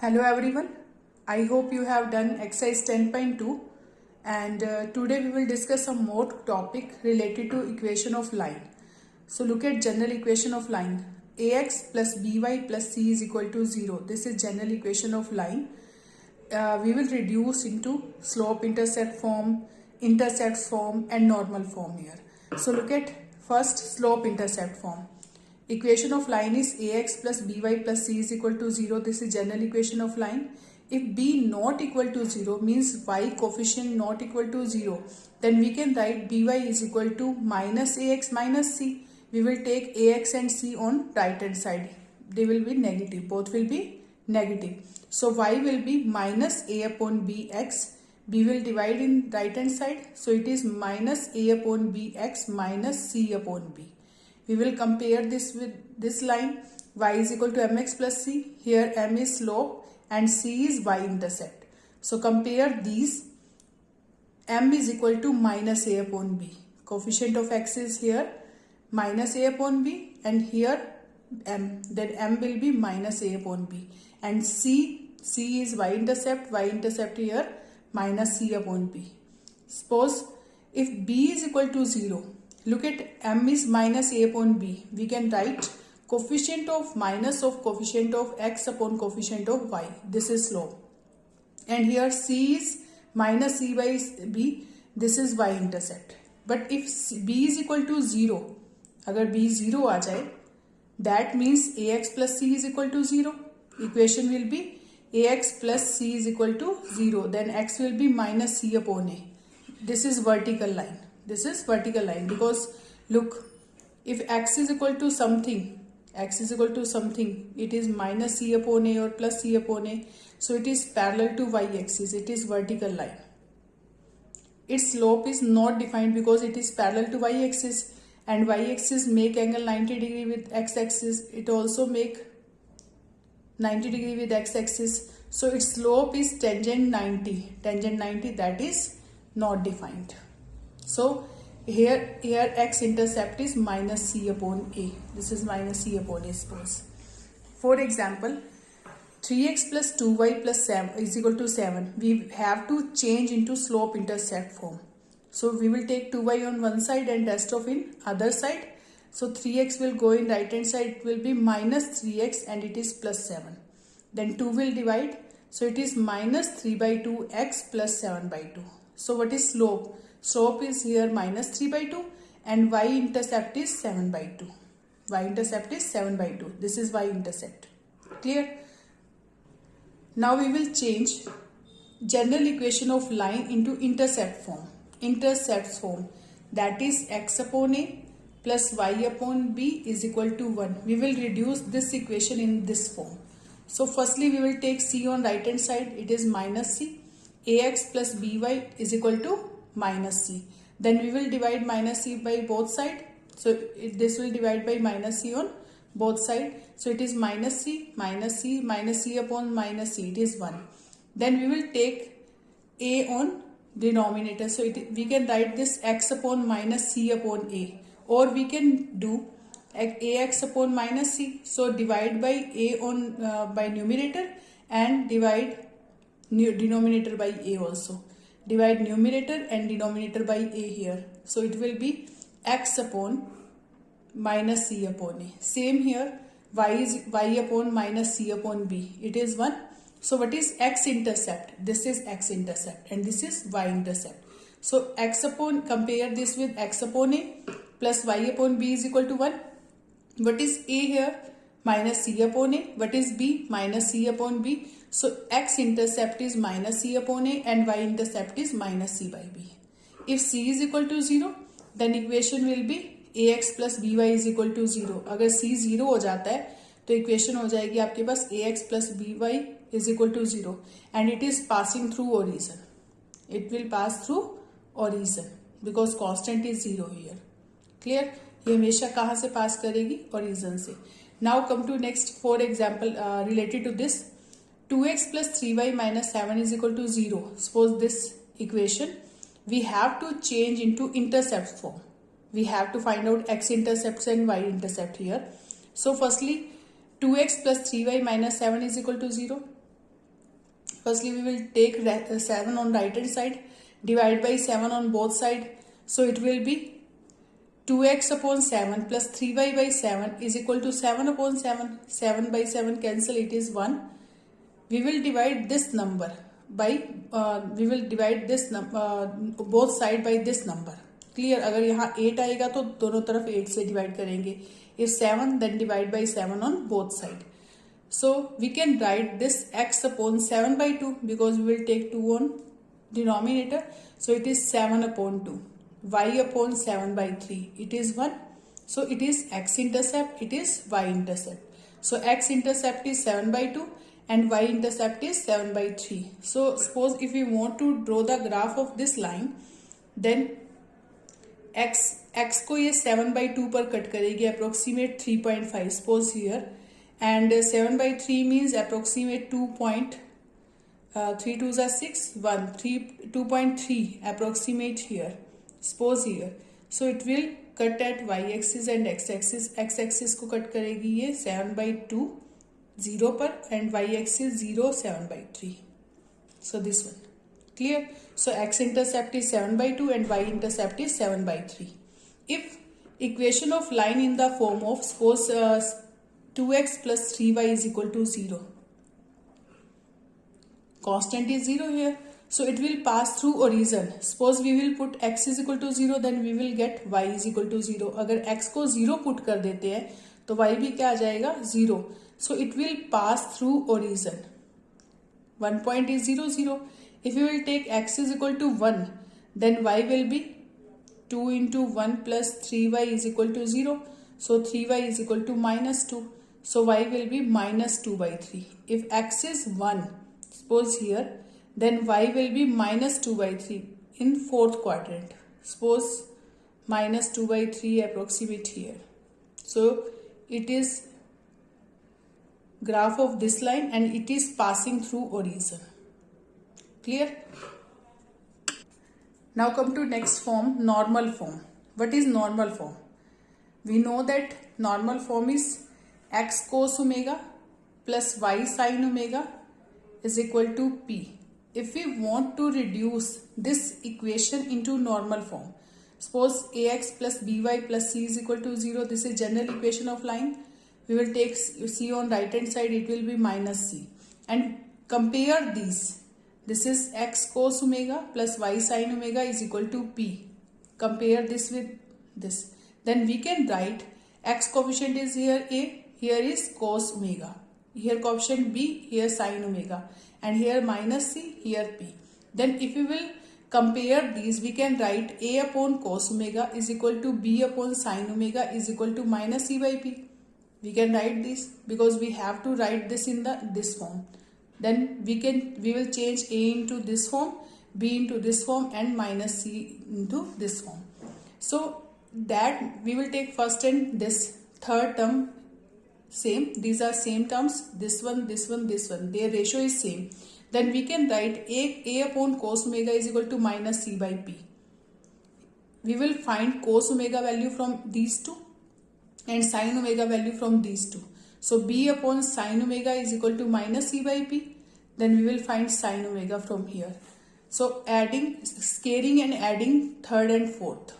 Hello everyone, I hope you have done exercise 10.2 and today we will discuss some more topic related to equation of line. So look at general equation of line. Ax plus by plus c is equal to 0. This is general equation of line. We will reduce into slope intercept form and normal form here. So look at first slope intercept form. Equation of line is ax plus by plus c is equal to 0. This is general equation of line. If b not equal to 0 means y coefficient not equal to 0, then we can write by is equal to minus ax minus c. We will take ax and c on right hand side. They will be negative. Both will be negative. So y will be minus a upon bx. B will divide in right hand side. So it is minus a upon bx minus c upon b. We will compare this with this line. Y is equal to mx plus c. Here m is slope and c is y-intercept. So compare these. M is equal to minus a upon b. Coefficient of x is here minus a upon b and here m. Then m will be minus a upon b. And c is y-intercept here minus c upon b. Suppose if b is equal to 0, look at m is minus a upon b. We can write coefficient of minus of coefficient of x upon coefficient of y. This is slope. And here c is minus c by b. This is y-intercept. But if b is equal to 0, agar b 0 aa jaye, that means ax plus c is equal to 0. Equation will be ax plus c is equal to 0. Then x will be minus c upon a. This is vertical line. This is vertical line because look, if x is equal to something, it is minus c upon a or plus c upon a. So it is parallel to y-axis. It is vertical line. Its slope is not defined because it is parallel to y-axis, and y-axis make angle 90 degree with x-axis. It also make 90 degree with x-axis. So its slope is tangent 90. Tangent 90, that is not defined. So here x-intercept is minus c upon a. This is minus c upon a, suppose. For example, 3x plus 2y plus 7 is equal to 7. We have to change into slope intercept form. So we will take 2y on one side and rest of in other side. So 3x will go in right hand side. It will be minus 3x and it is plus 7. Then 2 will divide. So it is minus 3 by 2 x plus 7 by 2. So what is slope? Slope is here minus 3 by 2 and y-intercept is 7 by 2. Y-intercept is 7 by 2. This is y-intercept. Clear? Now we will change general equation of line into intercept form. Intercepts form, that is x upon a plus y upon b is equal to 1. We will reduce this equation in this form. So firstly we will take c on right hand side. It is minus c. Ax plus by is equal to minus c. Then we will divide minus c by both sides. So this will divide by minus c on both sides. So it is minus c upon minus c. It is 1. Then we will take a on denominator. So we can write this x upon minus c upon a. Or we can do ax upon minus c. So divide by a on by numerator and divide denominator by a also. Divide numerator and denominator by a here. So it will be x upon minus c upon a. Same here, y upon minus c upon b. It is 1. So what is x-intercept? This is x-intercept and this is y-intercept. So compare this with x upon a plus y upon b is equal to 1. What is a here? Minus c upon a. What is b? Minus c upon b. So x-intercept is minus c upon a and y-intercept is minus c by b. If c is equal to 0, then equation will be ax plus by is equal to 0. अगर c 0 हो जाता है तो equation हो जाएगी आपके पास ax plus by is equal to 0 and it is passing through origin. It will pass through origin because constant is 0 here. Clear? ये हमेशा कहाँ से pass करेगी? Origin से. Now come to next. For example, related to this, 2x plus 3y minus 7 is equal to 0. Suppose this equation, we have to change into intercept form. We have to find out x-intercepts and y-intercept here. So firstly, 2x plus 3y minus 7 is equal to 0. Firstly, we will take 7 on right hand side, divide by 7 on both side. So it will be 2x upon 7 plus 3y by 7 is equal to 7 upon 7. 7 by 7 cancel, it is 1. We will divide this number by both side by this number. Clear? अगर यहाँ 8 आएगा तो दोनों तरफ 8 से divide करेंगे. If 7, then divide by 7 on both side. So we can write this x upon 7 by 2 because we will take 2 on denominator. So it is 7 upon 2. Y upon 7 by 3. It is 1. So it is x intercept. It is y intercept. So x intercept is 7 by 2 and y intercept is 7 by 3. So suppose if we want to draw the graph of this line, then x को ये 7 by 2 पर cut करेगी, approximate 3.5 suppose here, and 7 by 3 means approximate 3 2s are 6 1 2.3 approximate here, suppose here. So it will cut at y axis and x axis. X axis को cut करेगी ये 7 by 2 0 पर and y axis 0 7 by 3. So this one. Clear? So x intercept is 7 by 2 and y intercept is 7 by 3. If equation of line in the form of suppose 2x plus 3y is equal to 0. Constant is 0 here. So it will pass through origin. Suppose we will put x is equal to 0, then we will get y is equal to 0. अगर x को 0 put कर देते हैं तो y भी क्या आ जाएगा 0. So it will pass through origin. One point is 0 0. If you will take x is equal to 1, then y will be 2 into 1 plus 3y is equal to 0. So 3y is equal to minus 2. So y will be minus 2 by 3. If x is 1, suppose here, then y will be minus 2 by 3 in fourth quadrant. Suppose minus 2 by 3 approximate here. So it is graph of this line and it is passing through origin. Clear? Now come to next form, normal form. What is normal form? We know that normal form is x cos omega plus y sin omega is equal to p. If we want to reduce this equation into normal form, suppose ax plus by plus c is equal to 0. This is general equation of line. We will take c on right hand side, it will be minus c. And compare these. This is x cos omega plus y sin omega is equal to p. Compare this with this. Then we can write x coefficient is here a, here is cos omega. Here coefficient b, here sin omega. And here minus c, here p. Then if we will compare these, we can write a upon cos omega is equal to b upon sin omega is equal to minus c by p. We can write this because we have to write this in this form. Then we will change a into this form, b into this form and minus c into this form. So that we will take first and this third term same. These are same terms. This one, this one, this one. Their ratio is same. Then we can write a upon cos omega is equal to minus c by p. We will find cos omega value from these two and sin omega value from these two. So b upon sin omega is equal to minus c by p. Then we will find sin omega from here. So scaling and adding third and fourth.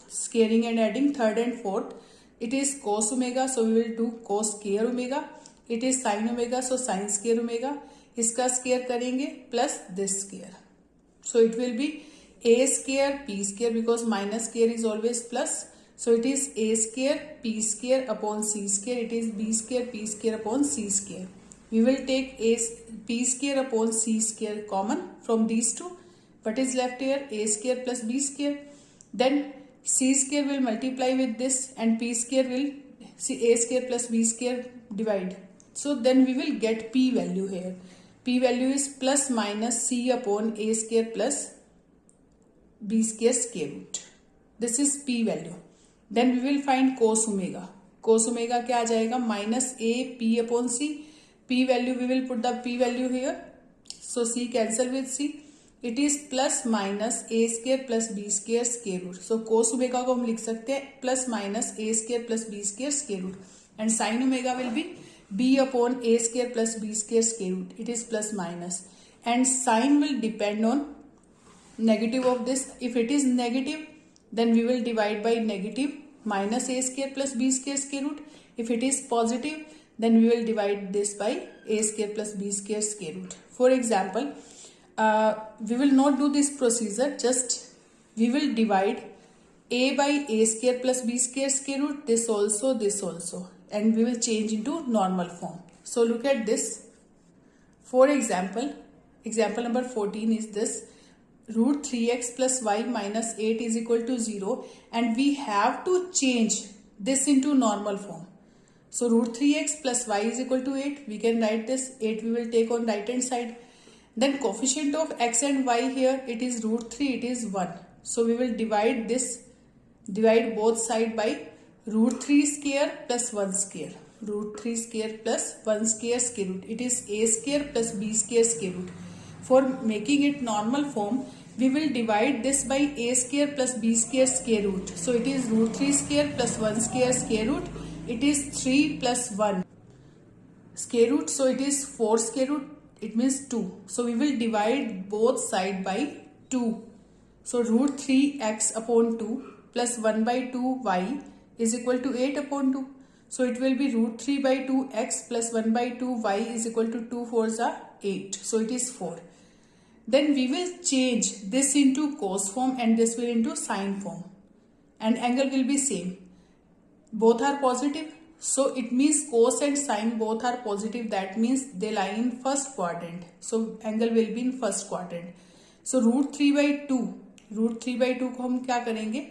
Scaling and adding third and fourth. It is cos omega, so we will do cos square omega. It is sin omega, so sin square omega. इसका square करेंगे plus this square. So it will be a square p square because minus square is always plus. So it is a square p square upon c square. It is b square p square upon c square. We will take a p square upon c square common from these two. What is left here? A square plus b square. Then c square will multiply with this and p square will a square plus b square divide. So then we will get p value here. P value is plus minus c upon a square plus b square square root. This is p value. Then we will find cos omega. Cos omega क्या आ जाएगा? Minus a p upon c. P value, we will put the p value here. So c cancel with c. It is plus minus a square plus b square square root. So cos omega को हम लिख सकते हैं plus minus a square plus b square square root. And sin omega will be b upon a square plus b square square root. It is plus minus, and sign will depend on negative of this. If it is negative, then we will divide by negative minus a square plus b square square root. If it is positive, then we will divide this by a square plus b square square root. For example, we will not do this procedure, just we will divide a by a square plus b square square root, this also, and we will change into normal form. So look at this. For example number 14 is this: root 3x plus y minus 8 is equal to 0, and we have to change this into normal form. So root 3x plus y is equal to 8. We can write this 8, we will take on right hand side. Then coefficient of x and y here, it is root 3, it is 1. So we will divide both side by root 3 square plus 1 square. Root 3 square plus 1 square square root. It is a square plus b square square root. For making it normal form, we will divide this by a square plus b square square root. So it is root 3 square plus 1 square square root. It is 3 plus 1 square root. So it is 4 square root. It means 2. So we will divide both side by 2. So root 3x upon 2 plus 1 by 2y is equal to 8 upon 2. So it will be root 3 by 2x plus 1 by 2y is equal to 2 4s are 8. So it is 4. Then we will change this into cos form and this will into sine form. And angle will be same. Both are positive. So it means cos and sine both are positive. That means they lie in first quadrant. So angle will be in first quadrant. So root 3 by 2 को हम क्या करेंगे?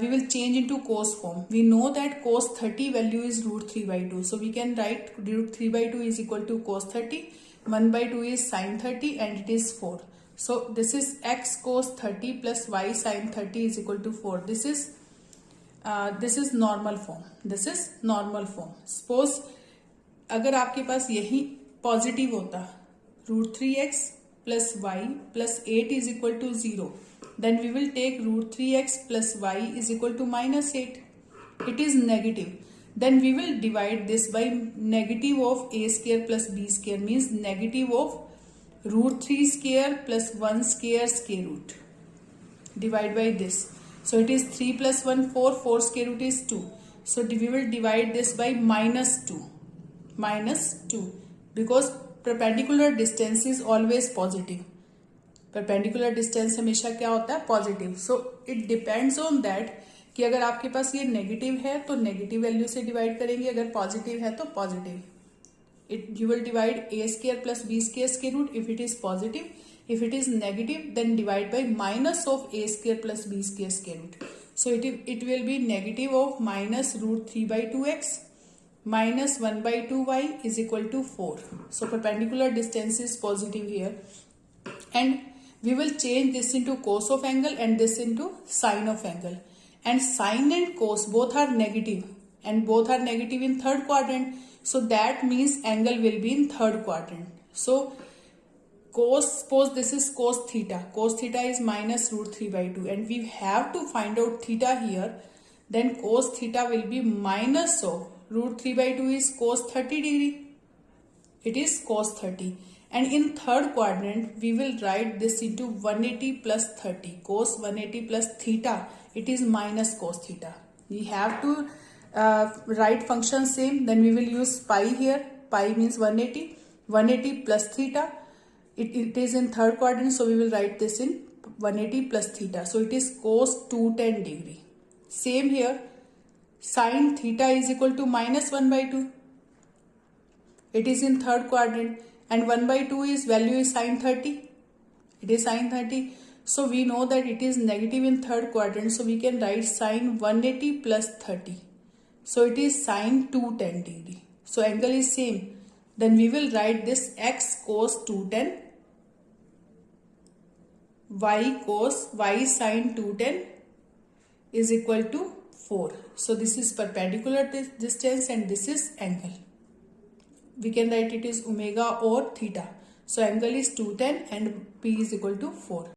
We will change into cos form. We know that cos 30 value is root 3 by 2. So we can write root 3 by 2 is equal to cos 30. 1 by 2 is sine 30 and it is 4. So this is x cos 30 plus y sine 30 is equal to 4. This is normal form. This is normal form. Suppose अगर आपके पास यही positive होता, root 3x plus y plus 8 is equal to 0, then we will take root 3x plus y is equal to minus 8. It is negative. Then we will divide this by negative of a square plus b square, means negative of root 3 square plus 1 square square root. Divide by this. So it is 3 plus 1 4 square root is 2. So we will divide this by minus 2 because perpendicular distance is always positive. Perpendicular distance हमेशा क्या होता है? Positive. So it depends on that कि अगर आपके पास ये negative है तो नेगेटिव वैल्यू से डिवाइड करेंगे, अगर पॉजिटिव है तो positive. You will divide a square plus b square square root if it is positive. If it is negative, then divide by minus of a square plus b square square root. So it will be negative of minus root 3 by 2x minus 1 by 2y is equal to 4. So perpendicular distance is positive here. And we will change this into cos of angle and this into sine of angle. And sine and cos both are negative and both are negative in third quadrant. So that means angle will be in third quadrant. So suppose this is cos theta. Cos theta is minus root 3 by 2 and we have to find out theta here. Then cos theta will be minus of root 3 by 2 is cos 30 degree. It is cos 30. And in third quadrant, we will write this into 180 plus 30. Cos 180 plus theta, it is minus cos theta. We have to write function same. Then we will use pi here. Pi means 180. 180 plus theta. It is in third quadrant, so we will write this in 180 plus theta. So it is cos 210 degree. Same here. Sin theta is equal to minus 1 by 2. It is in third quadrant. And 1 by 2 is value is sin 30. It is sin 30. So we know that it is negative in third quadrant. So we can write sin 180 plus 30. So it is sin 210 degree. So angle is same. Then we will write this x cos 210, y sin 210 is equal to 4. So this is perpendicular distance and this is angle. We can write it is omega or theta. So angle is 210 and p is equal to 4.